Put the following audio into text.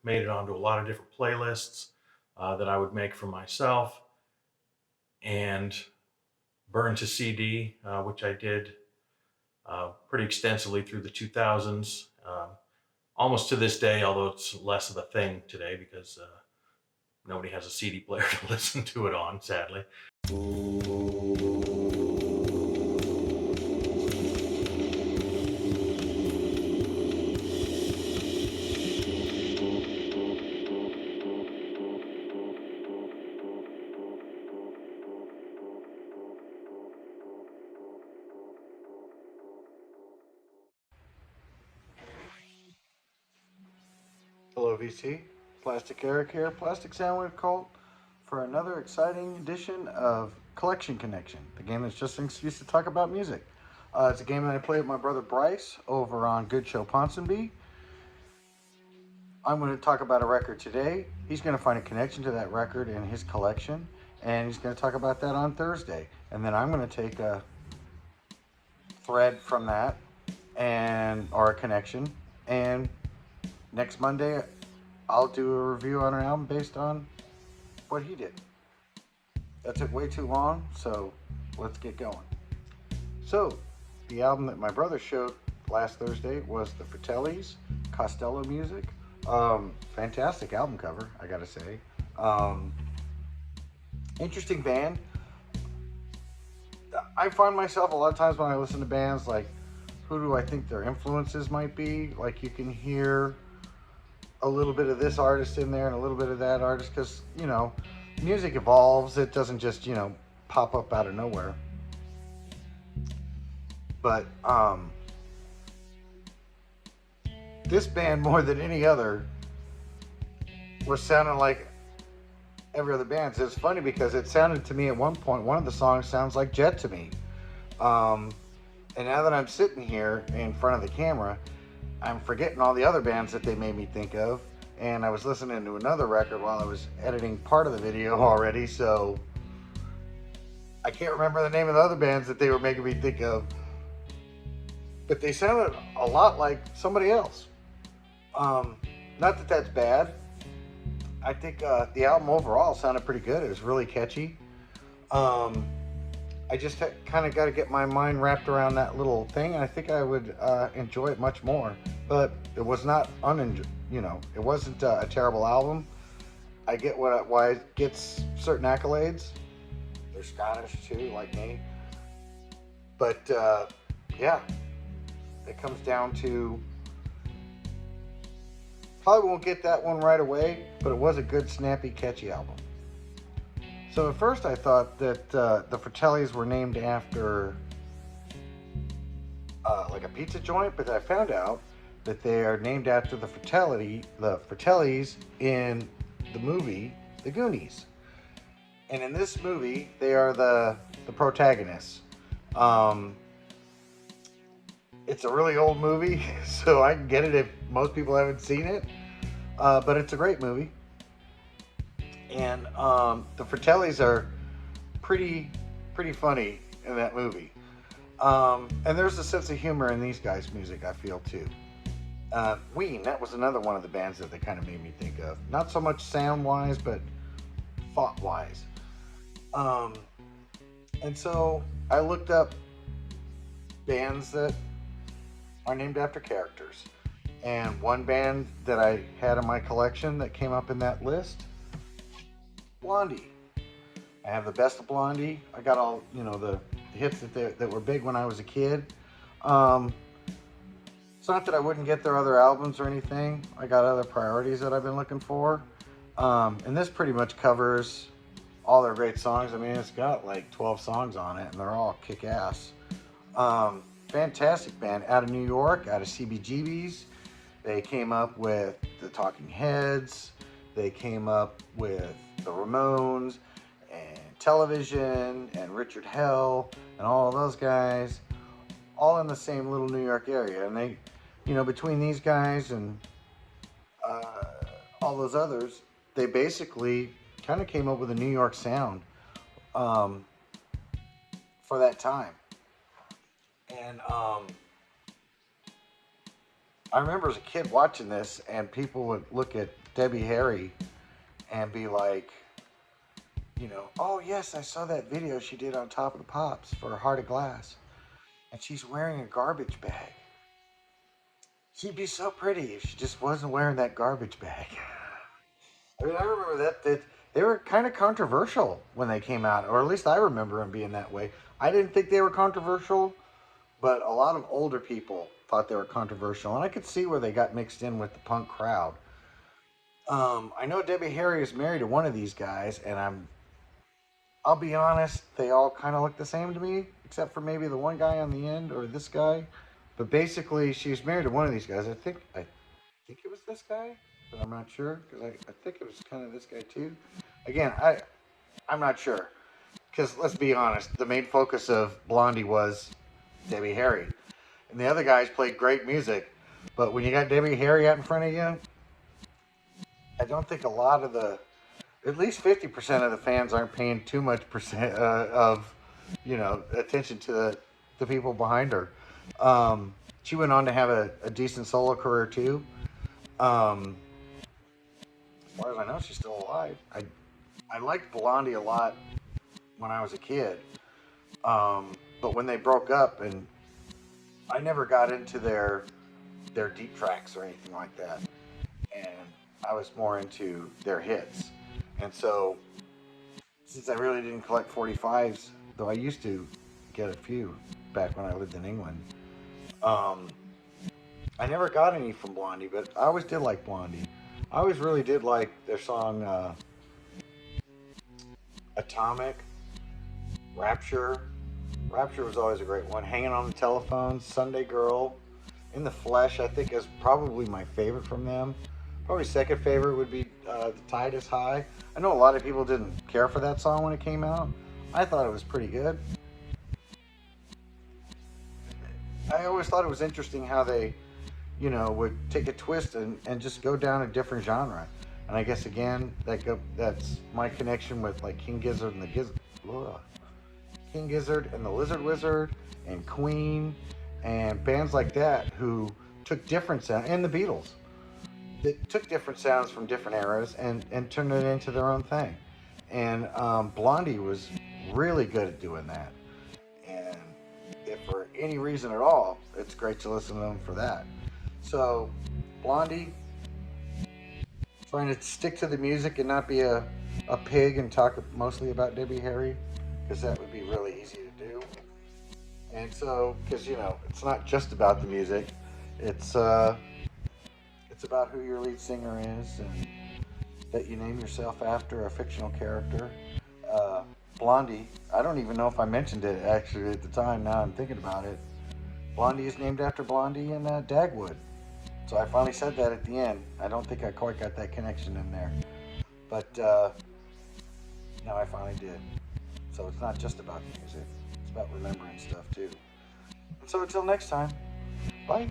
made it onto a lot of different playlists that I would make for myself, and burned to CD, which I did pretty extensively through the 2000s, almost to this day, although it's less of a thing today because nobody has a CD player to listen to it on, sadly. Hello, VC. Plastic Eric here, Plastic Soundwave Cult, for another exciting edition of Collection Connection, the game that's just an excuse to talk about music. It's a game that I play with my brother Bryce over on Good Show Ponsonby. I'm going to talk about a record today. He's going to find a connection to that record in his collection, and he's going to talk about that on Thursday. And then I'm going to take a thread from that or a connection, and next Monday I'll do a review on an album based on what he did. That took way too long, so let's get going. So, the album that my brother showed last Thursday was the Fratellis, Costello Music. Fantastic album cover, I gotta say. Interesting band. I find myself a lot of times when I listen to bands, like, who do I think their influences might be? Like, you can hear a little bit of this artist in there and a little bit of that artist, because, music evolves. It doesn't just, pop up out of nowhere. But this band, more than any other, was sounding like every other band. So it's funny because it sounded to me at one point, one of the songs sounds like Jet to me. And now that I'm sitting here in front of the camera, I'm forgetting all the other bands that they made me think of. And I was listening to another record while I was editing part of the video already, so I can't remember the name of the other bands that they were making me think of. But they sounded a lot like somebody else. Not that that's bad. I think the album overall sounded pretty good. It was really catchy. I just kind of got to get my mind wrapped around that little thing, and I think I would enjoy it much more. But it was not it wasn't a terrible album. I get why it gets certain accolades. They're Scottish too, like me. But yeah, it comes down to, probably won't get that one right away, but it was a good, snappy, catchy album. So at first I thought that the Fratellis were named after like a pizza joint, but I found out that they are named after the Fratellis in the movie The Goonies. And in this movie, they are the protagonists. It's a really old movie, so I can get it if most people haven't seen it. But it's a great movie. And the Fratellis are pretty funny in that movie. And there's a sense of humor in these guys' music, I feel, too. Ween, that was another one of the bands that they kind of made me think of. Not so much sound-wise, but thought-wise. And so I looked up bands that are named after characters. And one band that I had in my collection that came up in that list, Blondie. I have the best of Blondie. I got all, the hits that were big when I was a kid. It's not that I wouldn't get their other albums or anything. I got other priorities that I've been looking for. And this pretty much covers all their great songs. I mean, it's got like 12 songs on it, and they're all kick-ass. Fantastic band out of New York, out of CBGB's. They came up with the Talking Heads. They came up with the Ramones and Television and Richard Hell and all of those guys, all in the same little New York area. And they, between these guys and all those others, they basically kind of came up with a New York sound for that time. And I remember as a kid watching this, and people would look at Debbie Harry and be like, oh yes, I saw that video she did on Top of the Pops for Heart of Glass, and she's wearing a garbage bag. She'd be so pretty if she just wasn't wearing that garbage bag. I mean, I remember that they were kind of controversial when they came out, or at least I remember them being that way. I didn't think they were controversial, but a lot of older people thought they were controversial, and I could see where they got mixed in with the punk crowd. I know Debbie Harry is married to one of these guys, and I'll be honest, they all kind of look the same to me, except for maybe the one guy on the end or this guy. But basically, she's married to one of these guys. I think it was this guy, but I'm not sure because I think it was kind of this guy too. Again, I'm not sure because let's be honest, the main focus of Blondie was Debbie Harry, and the other guys played great music. But when you got Debbie Harry out in front of you, I don't think a lot of at least 50% of the fans aren't paying too much percent of, attention to the people behind her. She went on to have a decent solo career too. As far as I know, she's still alive. I liked Blondie a lot when I was a kid, but when they broke up, and I never got into their deep tracks or anything like that, and I was more into their hits. And so, since I really didn't collect 45s, though I used to get a few back when I lived in England, I never got any from Blondie, but I always did like Blondie. I always really did like their song Atomic, Rapture. Rapture was always a great one. Hanging on the Telephone, Sunday Girl, In the Flesh, I think is probably my favorite from them. Probably second favorite would be The Tide is High. I know a lot of people didn't care for that song when it came out. I thought it was pretty good. I always thought it was interesting how they, would take a twist and just go down a different genre. And I guess again, that's my connection with like King Gizzard and the Lizard Wizard and Queen and bands like that who took different sounds, and the Beatles. That took different sounds from different eras and turned it into their own thing. And Blondie was really good at doing that. And if for any reason at all, it's great to listen to them for that. So, Blondie, trying to stick to the music and not be a pig and talk mostly about Debbie Harry, because that would be really easy to do. And so, because it's not just about the music, it's about who your lead singer is and that you name yourself after a fictional character. Blondie, I don't even know if I mentioned it actually at the time. Now I'm thinking about it. Blondie is named after Blondie and Dagwood. So I finally said that at the end. I don't think I quite got that connection in there. But now I finally did. So it's not just about the music. It's about remembering stuff too. And so until next time, bye.